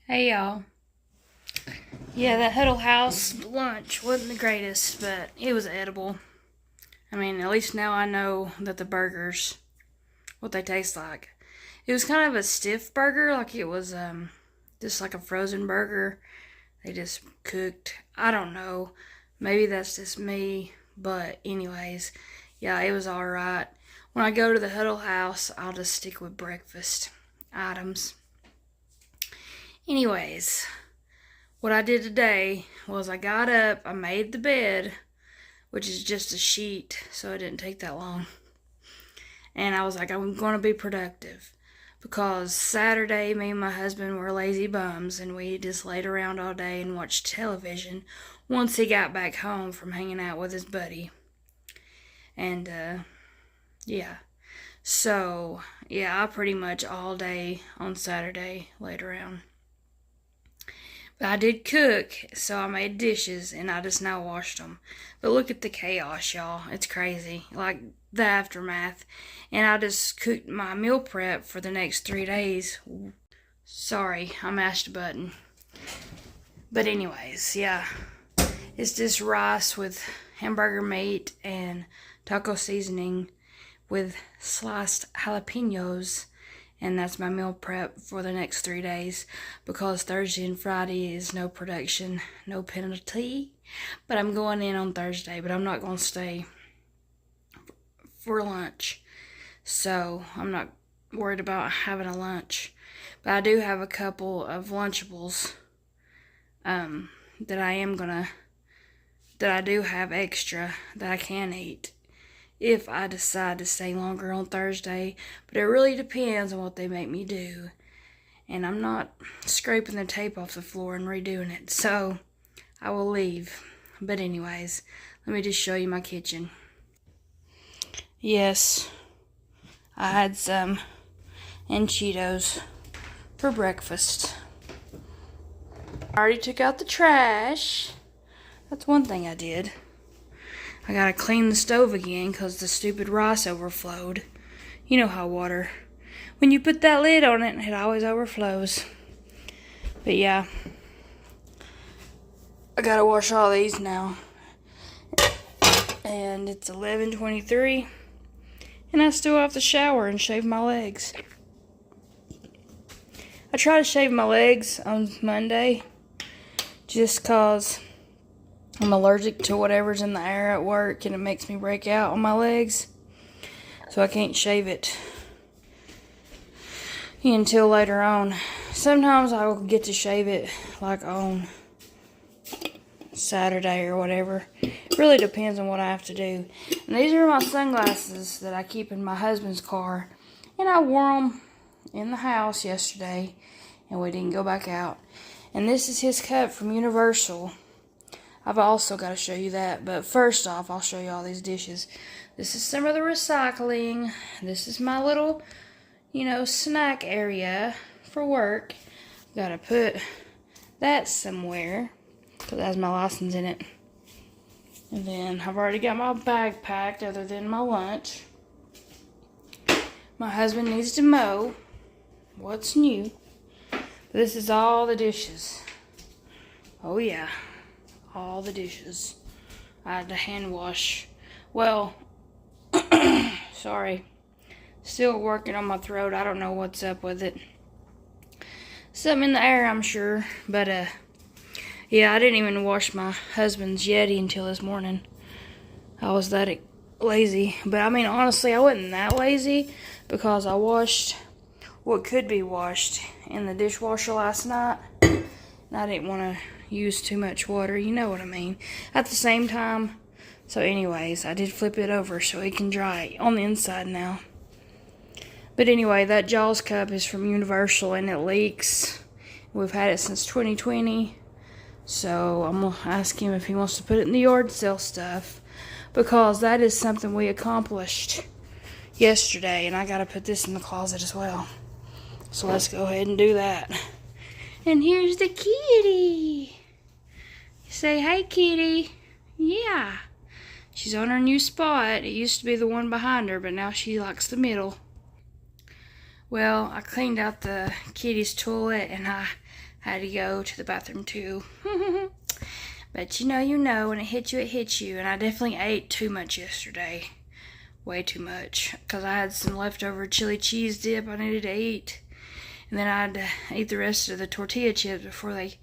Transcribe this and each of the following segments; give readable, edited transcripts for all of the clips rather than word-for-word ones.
Hey y'all. Yeah, that Huddle House lunch wasn't the greatest, but it was edible. I mean, at least now I know that the burgers, what they taste like. It was kind of a stiff burger, like it was just like a frozen burger. They just cooked. I don't know. Maybe that's just me, but anyways, yeah, it was alright. When I go to the Huddle House, I'll just stick with breakfast items. Anyways, what I did today was I got up, I made the bed, which is just a sheet, so it didn't take that long. And I was like, I'm going to be productive. Because Saturday, me and my husband were lazy bums, and we just laid around all day and watched television once he got back home from hanging out with his buddy. And, yeah. So, yeah, I pretty much all day on Saturday laid around. But I did cook, so I made dishes, and I just now washed them. But look at the chaos, y'all. It's crazy. Like, the aftermath. And I just cooked my meal prep for the next 3 days. Sorry, I mashed a button. But anyways, yeah. It's just rice with hamburger meat and taco seasoning with sliced jalapenos. And that's my meal prep for the next 3 days, because Thursday and Friday is no production, no penalty. But I'm going in on Thursday, but I'm not going to stay for lunch. So I'm not worried about having a lunch. But I do have a couple of Lunchables that I do have extra that I can eat if I decide to stay longer on Thursday. But it really depends on what they make me do. And I'm not scraping the tape off the floor and redoing it. So I will leave. But anyways, let me just show you my kitchen. Yes, I had some and Cheetos for breakfast. I already took out the trash. That's one thing I did. I gotta clean the stove again because the stupid rice overflowed. You know how water, when you put that lid on it, it always overflows. But yeah, I gotta wash all these now. And it's 11:23, and I still have to shower and shave my legs. I try to shave my legs on Monday just cause I'm allergic to whatever's in the air at work, and it makes me break out on my legs. So I can't shave it until later on. Sometimes I will get to shave it like on Saturday or whatever. It really depends on what I have to do. And these are my sunglasses that I keep in my husband's car. And I wore them in the house yesterday, and we didn't go back out. And this is his cup from Universal. I've also got to show you that, but first off, I'll show you all these dishes. This is some of the recycling. This is my little, snack area for work. Got to put that somewhere because it has my license in it. And then I've already got my bag packed other than my lunch. My husband needs to mow. What's new? This is all the dishes. Oh yeah. All the dishes. I had to hand wash. Well, sorry. Still working on my throat. I don't know what's up with it. Something in the air, I'm sure. But, yeah, I didn't even wash my husband's Yeti until this morning. I was that lazy. But, I mean, honestly, I wasn't that lazy. because I washed what could be washed in the dishwasher last night, and I didn't want to use too much water, you know what I mean, at the same time. So anyways, I did flip it over so it can dry on the inside now. But anyway, that Jaws cup is from Universal and it leaks. We've had it since 2020. So I'm going to ask him if he wants to put it in the yard sale stuff, because that is something we accomplished yesterday, and I got to put this in the closet as well. So let's go ahead and do that. And here's the kitty. Say, hey, kitty. Yeah. She's on her new spot. It used to be the one behind her, but now she likes the middle. Well, I cleaned out the kitty's toilet, and I had to go to the bathroom too. But you know, when it hits you. And I definitely ate too much yesterday. Way too much. Because I had some leftover chili cheese dip I needed to eat. And then I had to eat the rest of the tortilla chips before they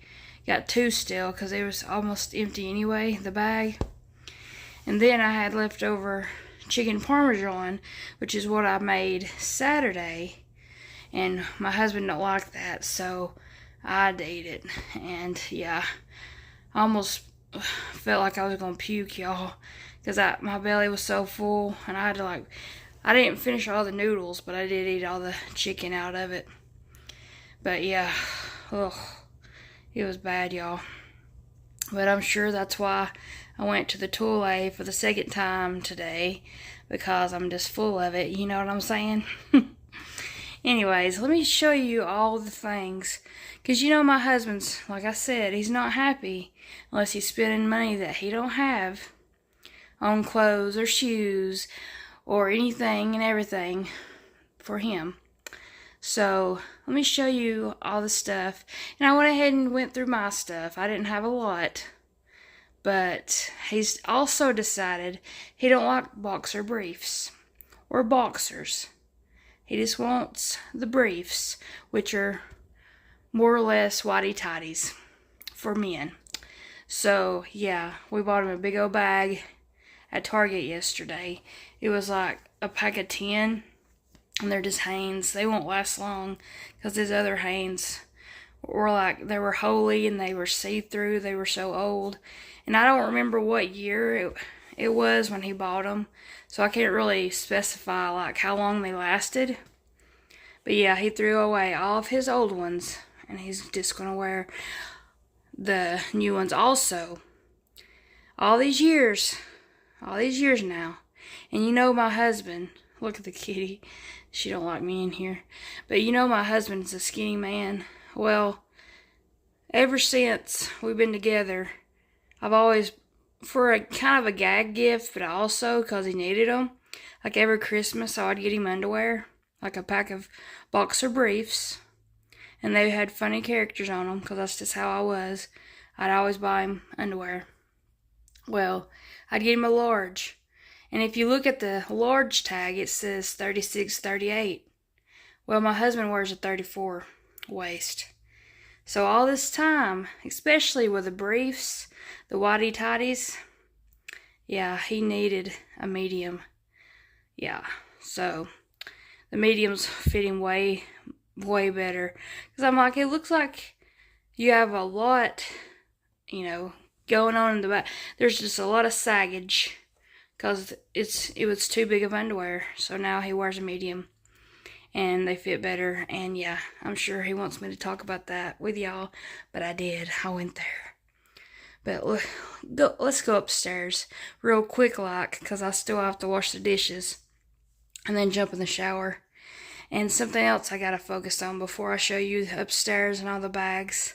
got too stale, because they was almost empty anyway, the bag. And then I had leftover chicken parmesan, which is what I made Saturday. And my husband don't like that, so I had to eat it. And yeah, I almost felt like I was gonna puke, y'all, because my belly was so full, and I had to I didn't finish all the noodles, but I did eat all the chicken out of it. But yeah, ugh, it was bad, y'all. But I'm sure that's why I went to the toilet for the second time today, because I'm just full of it, you know what I'm saying? Anyways, let me show you all the things, because you know my husband's, like I said, he's not happy unless he's spending money that he don't have on clothes or shoes or anything and everything for him. So let me show you all the stuff. And I went ahead and went through my stuff. I didn't have a lot, but he's also decided he don't like boxer briefs or boxers. He just wants the briefs, which are more or less whitey tighties for men. So yeah, we bought him a big old bag at Target yesterday. It was like a pack of 10. And they're just Hanes. They won't last long, because these other Hanes were they were holey and they were see-through. They were so old. And I don't remember what year it was when he bought them. So I can't really specify how long they lasted. But yeah, he threw away all of his old ones, and he's just going to wear the new ones also. All these years now. And you know my husband, look at the kitty. She don't like me in here. But you know my husband's a skinny man. Well, ever since we've been together, I've always, for a kind of a gag gift, but also because he needed them, every Christmas I would get him underwear, like a pack of boxer briefs. And they had funny characters on them, because that's just how I was. I'd always buy him underwear. Well, I'd get him a large. And if you look at the large tag, it says 36, 38. Well, my husband wears a 34 waist. So all this time, especially with the briefs, the whitey tighties, yeah, he needed a medium. Yeah, so the mediums fit him way, way better. Because I'm like, it looks like you have a lot, going on in the back. There's just a lot of saggage, because it was too big of underwear. So now he wears a medium, and they fit better. And yeah, I'm sure he wants me to talk about that with y'all, but I did. I went there. But let's go upstairs real quick, because I still have to wash the dishes and then jump in the shower. And something else I gotta focus on before I show you upstairs and all the bags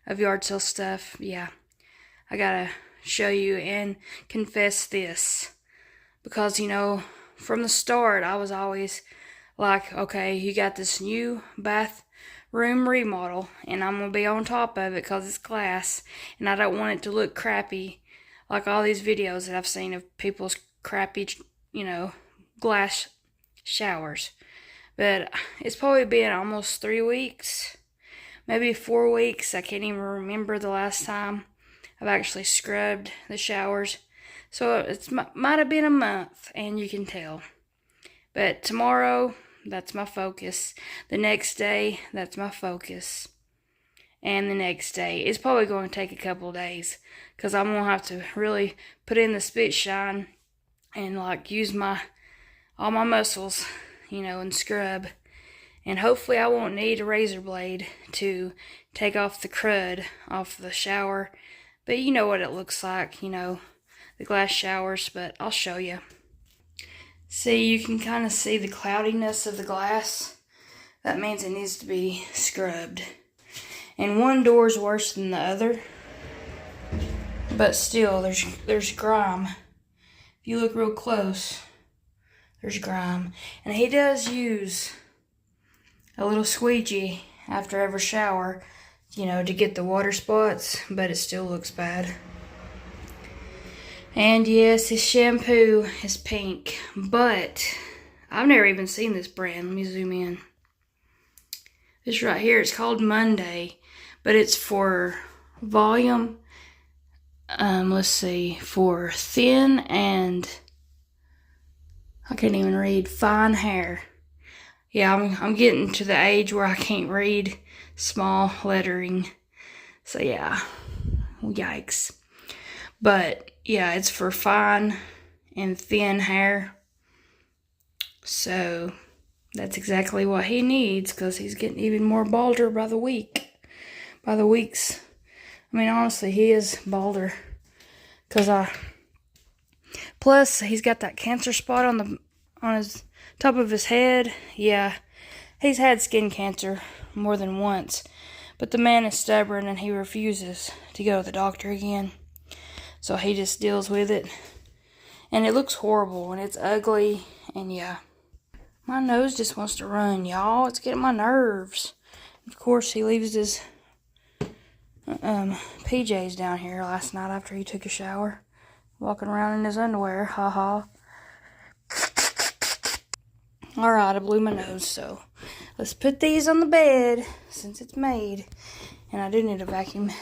of yard sale stuff. Yeah, I gotta show you and confess this. Because, from the start, I was always like, okay, you got this new bathroom remodel, and I'm going to be on top of it because it's glass, and I don't want it to look crappy, like all these videos that I've seen of people's crappy, glass showers. But it's probably been almost 3 weeks, maybe 4 weeks. I can't even remember the last time I've actually scrubbed the showers. So it might have been a month, and you can tell. But tomorrow, That's my focus. The next day, that's my focus. And the next day. It's probably going to take a couple of days, because I'm going to have to really put in the spit shine and like use all my muscles, and scrub. And hopefully I won't need a razor blade to take off the crud off the shower. But you know what it looks like, the glass showers, but I'll show you. See, you can kind of see the cloudiness of the glass. That means it needs to be scrubbed. And one door is worse than the other. But still, there's grime. If you look real close, there's grime. And he does use a little squeegee after every shower, to get the water spots, but it still looks bad. And yes, his shampoo is pink, but I've never even seen this brand. Let me zoom in. This right here, it's called Monday, but it's for volume. Let's see, for thin and, I can't even read, fine hair. Yeah, I'm getting to the age where I can't read small lettering. So yeah, yikes. But yeah, it's for fine and thin hair. So that's exactly what he needs, because he's getting even more balder by the week. By the weeks. I mean, honestly, he is balder. Plus, he's got that cancer spot on his top of his head. Yeah, he's had skin cancer more than once, but the man is stubborn and he refuses to go to the doctor again. So he just deals with it, and it looks horrible and it's ugly. And yeah, my nose just wants to run, y'all. It's getting my nerves. Of course, he leaves his PJs down here last night after he took a shower, walking around in his underwear. Haha. Alright, I blew my nose, so let's put these on the bed since it's made. And I do need to vacuum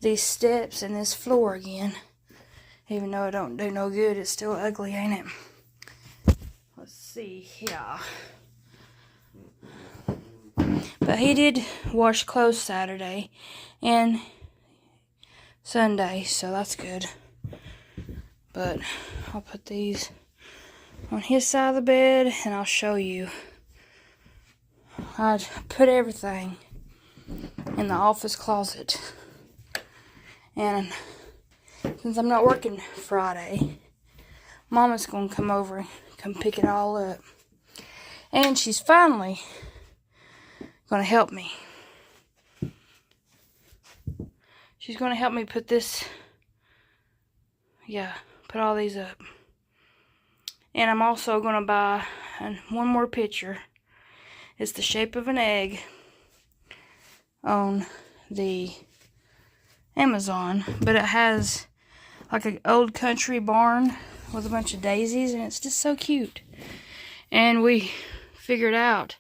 these steps and this floor again. Even though it don't do no good, it's still ugly, ain't it? Let's see here. But he did wash clothes Saturday and Sunday, so that's good. But I'll put these on his side of the bed, and I'll show you. I put everything in the office closet. And since I'm not working Friday, Mama's going to come over and come pick it all up. And she's finally going to help me. She's going to help me put put all these up. And I'm also going to buy one more picture. It's the shape of an egg on the Amazon, but it has like an old country barn with a bunch of daisies, and it's just so cute. And we figured out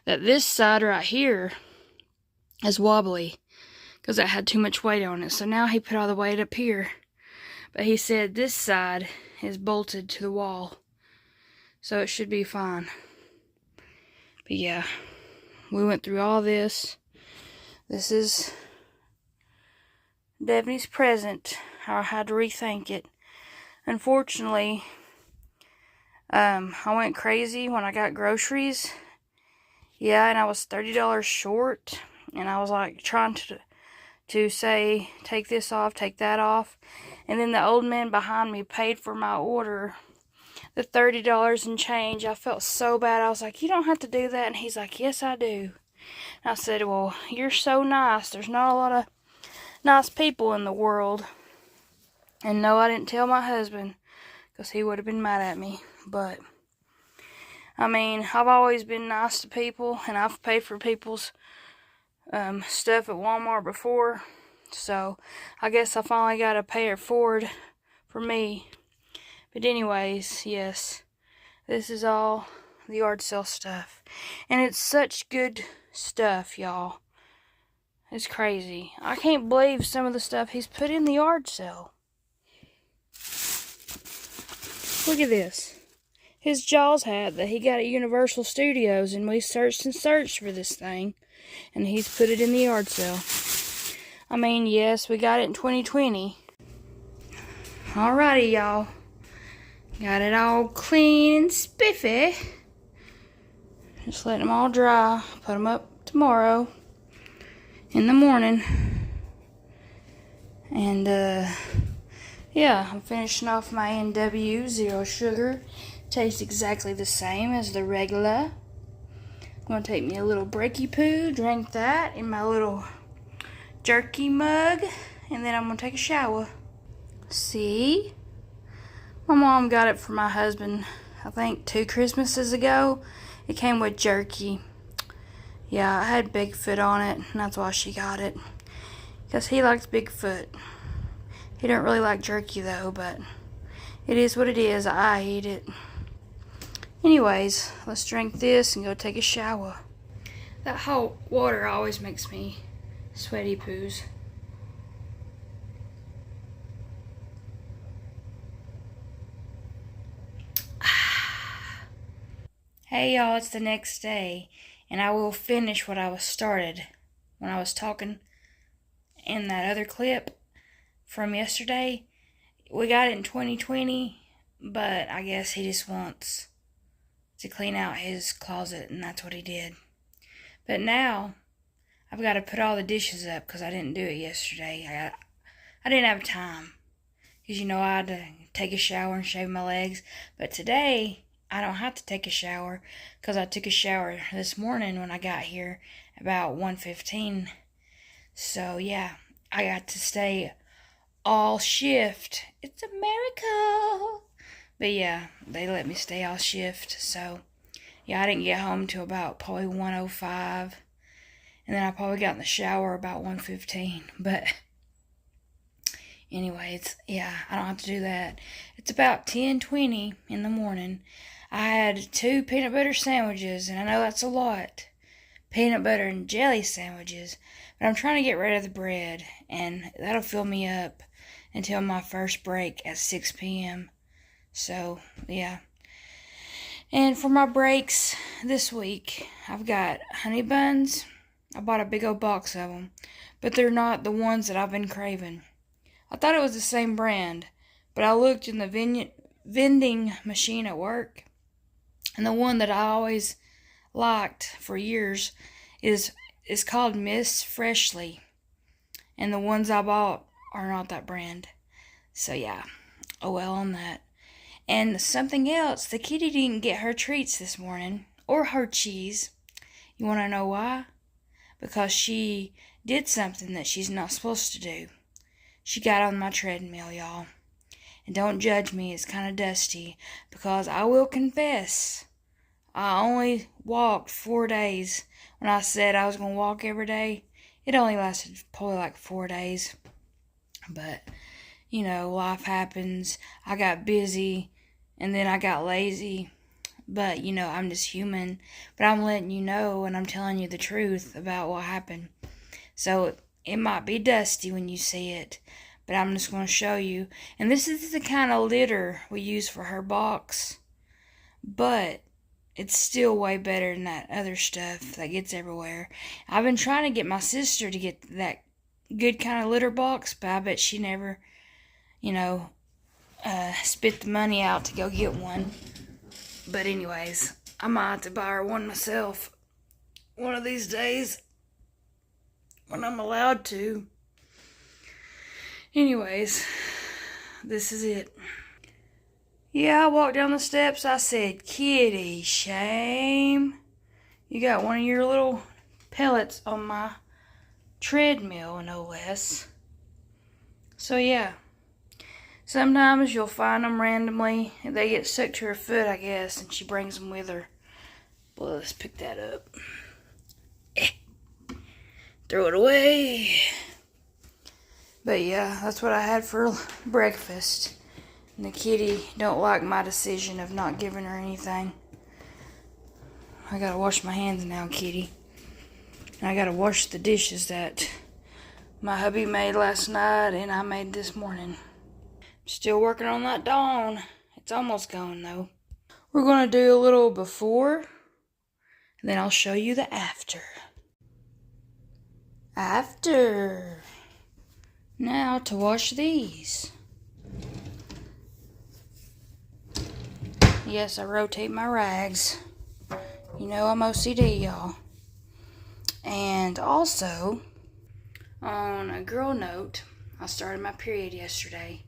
that this side right here is wobbly because it had too much weight on it. So now he put all the weight up here, but he said this side is bolted to the wall, so it should be fine. But yeah, we went through all this. This is Devaney's present. I had to rethink it. Unfortunately, I went crazy when I got groceries. Yeah, and I was $30 short, and I was like trying to say, take this off, take that off. And then the old man behind me paid for my order, the $30 and change. I felt so bad. I was like, you don't have to do that. And he's like, yes, I do. And I said, well, you're so nice. There's not a lot of nice people in the world. And no, I didn't tell my husband, because he would have been mad at me. But I mean, I've always been nice to people, and I've paid for people's stuff at Walmart before. So I guess I finally got to pay it forward for me. But anyways, yes, this is all the yard sale stuff. And it's such good stuff, y'all. It's crazy. I can't believe some of the stuff he's put in the yard sale. Look at this. his Jaws hat that he got at Universal Studios, and we searched and searched for this thing, and he's put it in the yard sale. I mean, yes, we got it in 2020. Alrighty, y'all. Got it all clean and spiffy. Just letting them all dry. Put them up tomorrow in the morning. And, yeah, I'm finishing off my NW Zero Sugar. Tastes exactly the same as the regular. I'm going to take me a little breaky poo, drink that in my little jerky mug, and then I'm going to take a shower. See? My mom got it for my husband, I think 2 Christmases ago. It came with jerky. Yeah, I had Bigfoot on it, and that's why she got it. Because he likes Bigfoot. He don't really like jerky though, but it is what it is. I eat it. Anyways, let's drink this and go take a shower. That hot water always makes me sweaty poos. Hey y'all, it's the next day, and I will finish what I was started when I was talking in that other clip from yesterday. We got it in 2020, but I guess he just wants to clean out his closet, and that's what he did. But now I've got to put all the dishes up because I didn't do it yesterday. I didn't have time because I had to take a shower and shave my legs. But today I don't have to take a shower because I took a shower this morning when I got here about 1:15. So yeah, I got to stay all shift. It's a miracle. But yeah, they let me stay all shift. So yeah, I didn't get home till about probably 1:05. And then I probably got in the shower about 1:15. But anyways, yeah, I don't have to do that. It's about 10:20 in the morning. I had 2 peanut butter sandwiches, and I know that's a lot. Peanut butter and jelly sandwiches. But I'm trying to get rid of the bread, and that'll fill me up until my first break at 6 p.m. So, yeah. And for my breaks this week, I've got honey buns. I bought a big old box of them, but they're not the ones that I've been craving. I thought it was the same brand, but I looked in the vending machine at work, and the one that I always liked for years is called Miss Freshly, and the ones I bought are not that brand. So yeah, oh well on that. And something else, the kitty didn't get her treats this morning, or her cheese. You want to know why? Because she did something that she's not supposed to do. She got on my treadmill, y'all. And don't judge me, it's kind of dusty, because I will confess, I only walked 4 days. When I said I was going to walk every day, it only lasted probably like 4 days. But, life happens. I got busy, and then I got lazy. But, I'm just human. But I'm letting you know, and I'm telling you the truth about what happened. So, it might be dusty when you see it, but I'm just going to show you. And this is the kind of litter we use for her box. But it's still way better than that other stuff that gets everywhere. I've been trying to get my sister to get that good kind of litter box, but I bet she never, spit the money out to go get one. But anyways, I might have to buy her one myself one of these days when I'm allowed to. Anyways, this is it. Yeah, I walked down the steps. I said, Kitty, shame. You got one of your little pellets on my treadmill, no less. So yeah, sometimes you'll find them randomly. They get stuck to her foot, I guess, and she brings them with her. Well, let's pick that up. Throw it away. But yeah, that's what I had for breakfast. And the kitty don't like my decision of not giving her anything. I gotta wash my hands now, kitty. And I gotta wash the dishes that my hubby made last night and I made this morning. Still working on that Dawn. It's almost gone though. We're going to do a little before, and then I'll show you the after. After. Now to wash these. Yes, I rotate my rags. You know I'm OCD, y'all. And also, on a girl note, I started my period yesterday.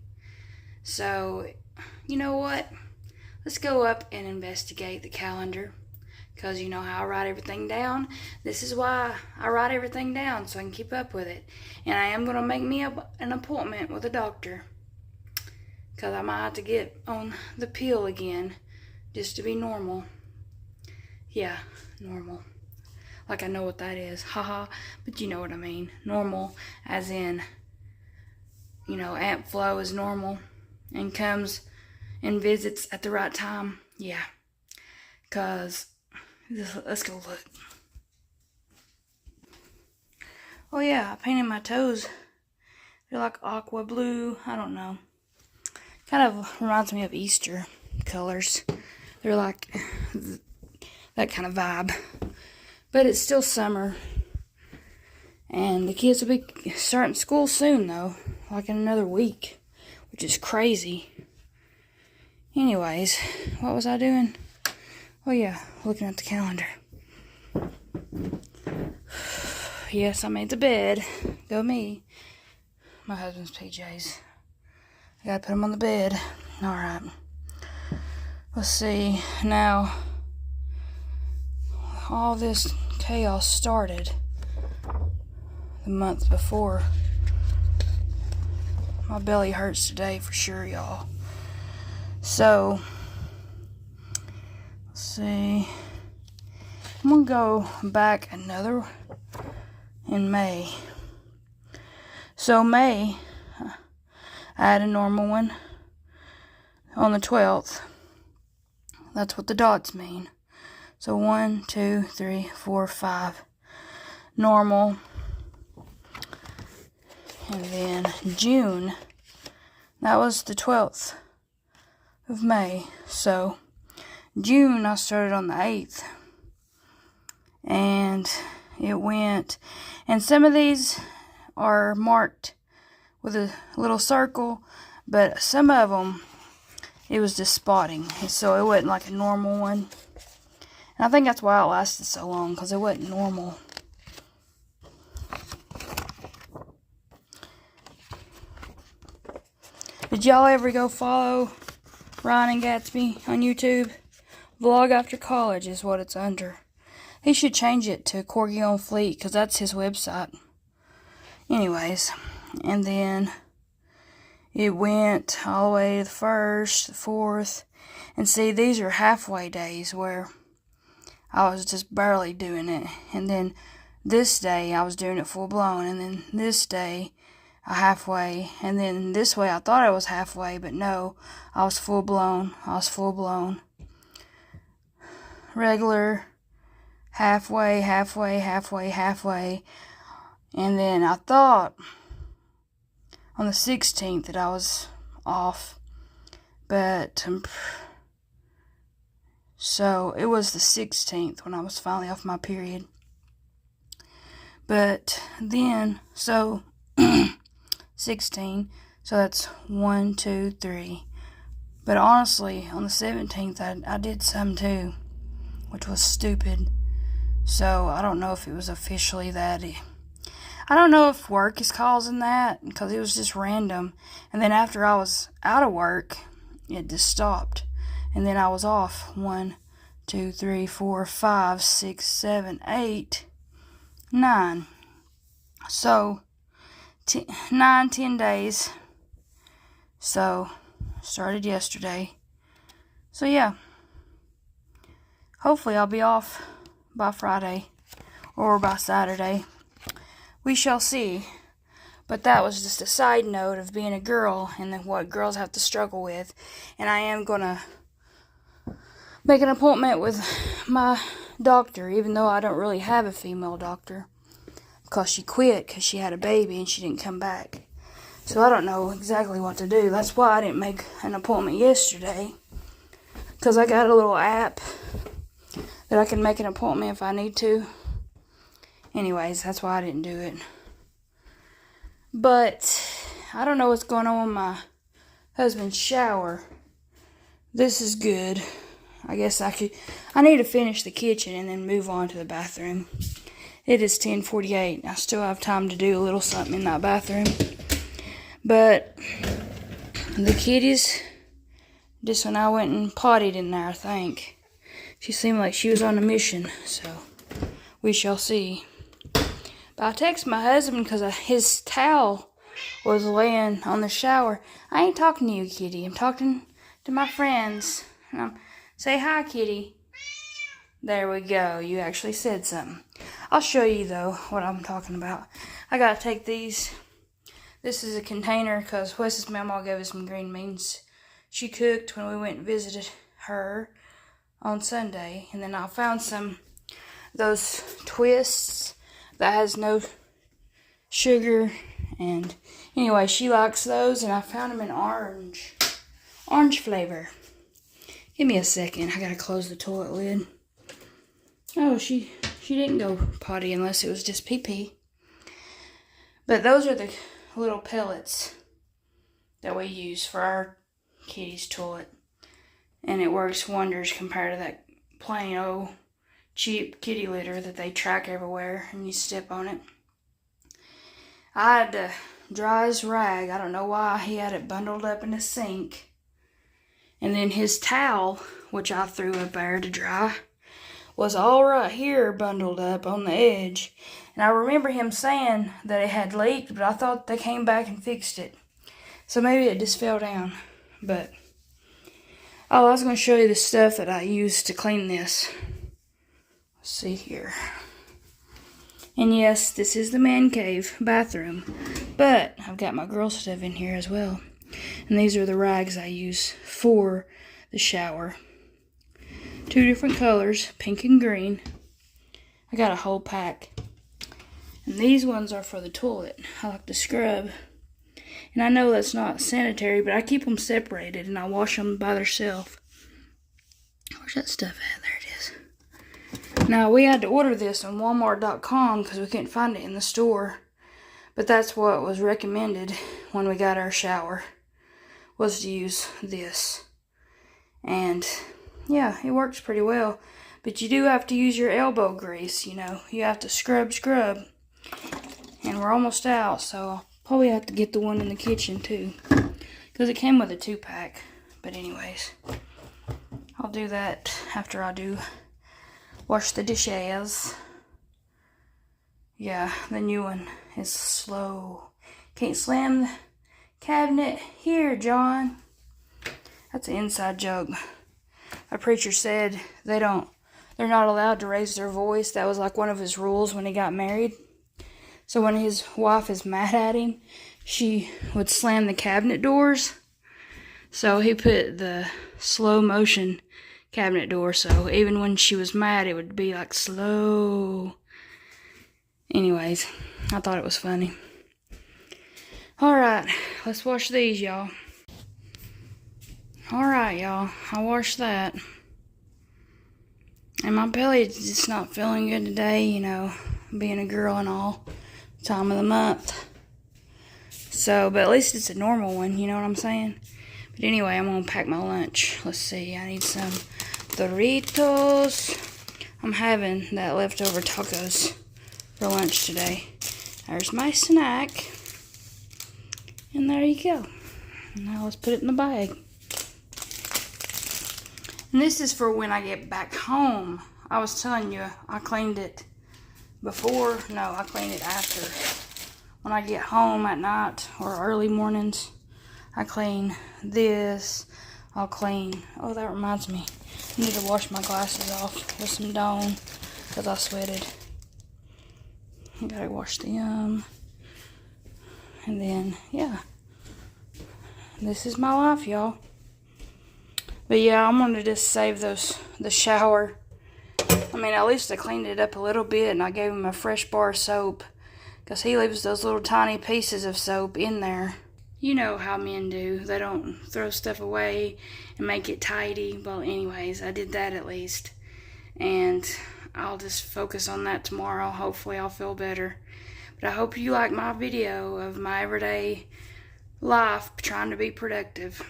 So, you know what? Let's go up and investigate the calendar. Because you know how I write everything down. This is why I write everything down, so I can keep up with it. And I am going to make me an appointment with a doctor. Because I might have to get on the pill again. Just to be normal. Yeah, normal. Like I know what that is. Haha. But you know what I mean. Normal as in, you know, Aunt Flo is normal. And comes and visits at the right time. Yeah. Because... let's go look. Oh yeah, I painted my toes. They're like aqua blue. I don't know. Kind of reminds me of Easter colors. They're like that kind of vibe. But it's still summer. And the kids will be starting school soon though. Like in another week. Which is crazy. Anyways, what was I doing? Oh yeah, looking at the calendar. Yes, I made the bed. Go me. My husband's PJs. I gotta put them on the bed. Alright. Let's see. Now, all this chaos started the month before. My belly hurts today for sure, y'all. So... see, I'm gonna go back another in May. So May, I had a normal one on the 12th. That's what the dots mean. So 1, 2, 3, 4, 5 normal. And then June, that was the 12th of May. So June, I started on the 8th, and it went, and some of these are marked with a little circle, but some of them, it was just spotting, so it wasn't like a normal one, and I think that's why it lasted so long, because it wasn't normal. Did y'all ever go follow Ryan and Gatsby on YouTube? Vlog After College is what it's under. He should change it to Corgi on Fleek, because that's his website. Anyways, and then it went all the way to the 1st, the 4th. And see, these are halfway days where I was just barely doing it. And then this day, I was doing it full blown. And then this day, halfway. And then this way, I thought I was halfway, but no, I was full blown. Regular, halfway, and then I thought on the 16th that I was off, but so it was the 16th when I was finally off my period. But then, so 16, so that's 1, 2, 3. But honestly, on the 17th, I did some too, which was stupid. So I don't know if it was officially that. I don't know if work is causing that, because it was just random. And then after I was out of work, it just stopped. And then I was off 1, 2, 3, 4, 5, 6, 7, 8, 9. So 9, 10 days. So started yesterday. So yeah. Hopefully I'll be off by Friday or by Saturday. We shall see. But that was just a side note of being a girl and what girls have to struggle with. And I am going to make an appointment with my doctor, even though I don't really have a female doctor. Because she quit because she had a baby and she didn't come back. So I don't know exactly what to do. That's why I didn't make an appointment yesterday. because I got a little app that I can make an appointment if I need to. Anyways, that's why I didn't do it. But I don't know what's going on with my husband's shower. This is good. I guess I need to finish the kitchen and then move on to the bathroom. It is 10:48. I still have time to do a little something in that bathroom. But the kitties, just when I went and pottied in there, I think. She seemed like she was on a mission, so we shall see. But I texted my husband because his towel was laying on the shower. I ain't talking to you, kitty. I'm talking to my friends. Say hi, kitty. There we go. You actually said something. I'll show you, though, what I'm talking about. I gotta take these. This is a container because Wes's mama gave us some green beans she cooked when we went and visited her on Sunday. And then I found some those twists that has no sugar. And anyway, she likes those, and I found them in orange flavor. Give me a second. I gotta close the toilet lid. Oh, she didn't go potty unless it was just pee-pee. But those are the little pellets that we use for our kitty's toilet. And it works wonders compared to that plain old cheap kitty litter that they track everywhere and you step on it. I had to dry his rag. I don't know why. He had it bundled up in the sink. And then his towel, which I threw up there to dry, was all right here bundled up on the edge. And I remember him saying that it had leaked, but I thought they came back and fixed it. So maybe it just fell down. But, oh, I was going to show you the stuff that I used to clean this. Let's see here. And yes, this is the man cave bathroom. But I've got my girl stuff in here as well. And these are the rags I use for the shower. 2 different colors, pink and green. I got a whole pack. And these ones are for the toilet. I like to scrub. And I know that's not sanitary, but I keep them separated and I wash them by themselves. Where's that stuff at? There it is. Now, we had to order this on Walmart.com because we couldn't find it in the store. But that's what was recommended when we got our shower, was to use this. And yeah, it works pretty well. But you do have to use your elbow grease, you know. You have to scrub. And we're almost out, so I'll probably have to get the one in the kitchen too. Because it came with a 2-pack. But anyways, I'll do that after I do wash the dishes. Yeah, the new one is slow. Can't slam the cabinet here, John. That's an inside joke. A preacher said they're not allowed to raise their voice. That was like one of his rules when he got married. So when his wife is mad at him, she would slam the cabinet doors. So he put the slow motion cabinet door, so even when she was mad, it would be like slow. Anyways, I thought it was funny. Alright, let's wash these, y'all. Alright, y'all, I washed that. And my belly is just not feeling good today, you know, being a girl and all. Time of the month. So, but at least it's a normal one, you know what I'm saying? But anyway, I'm going to pack my lunch. Let's see, I need some Doritos. I'm having that leftover tacos for lunch today. There's my snack. And there you go. Now let's put it in the bag. And this is for when I get back home. I was telling you, I cleaned it before. No, I cleaned it after. When I get home at night or early mornings, I clean this. I'll clean. Oh, that reminds me. I need to wash my glasses off with some Dawn because I sweated. I gotta wash them. And then, yeah. This is my life, y'all. But yeah, I'm gonna just save the shower. I mean, at least I cleaned it up a little bit and I gave him a fresh bar of soap. Because he leaves those little tiny pieces of soap in there. you know how men do. They don't throw stuff away and make it tidy. Well, anyways, I did that at least. And I'll just focus on that tomorrow. Hopefully I'll feel better. But I hope you like my video of my everyday life trying to be productive.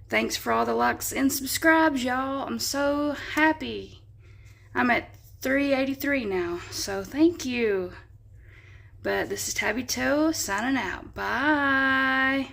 Thanks for all the likes and subscribes, y'all. I'm so happy. I'm at 383 now, so thank you. But this is Tabby Toe signing out. Bye.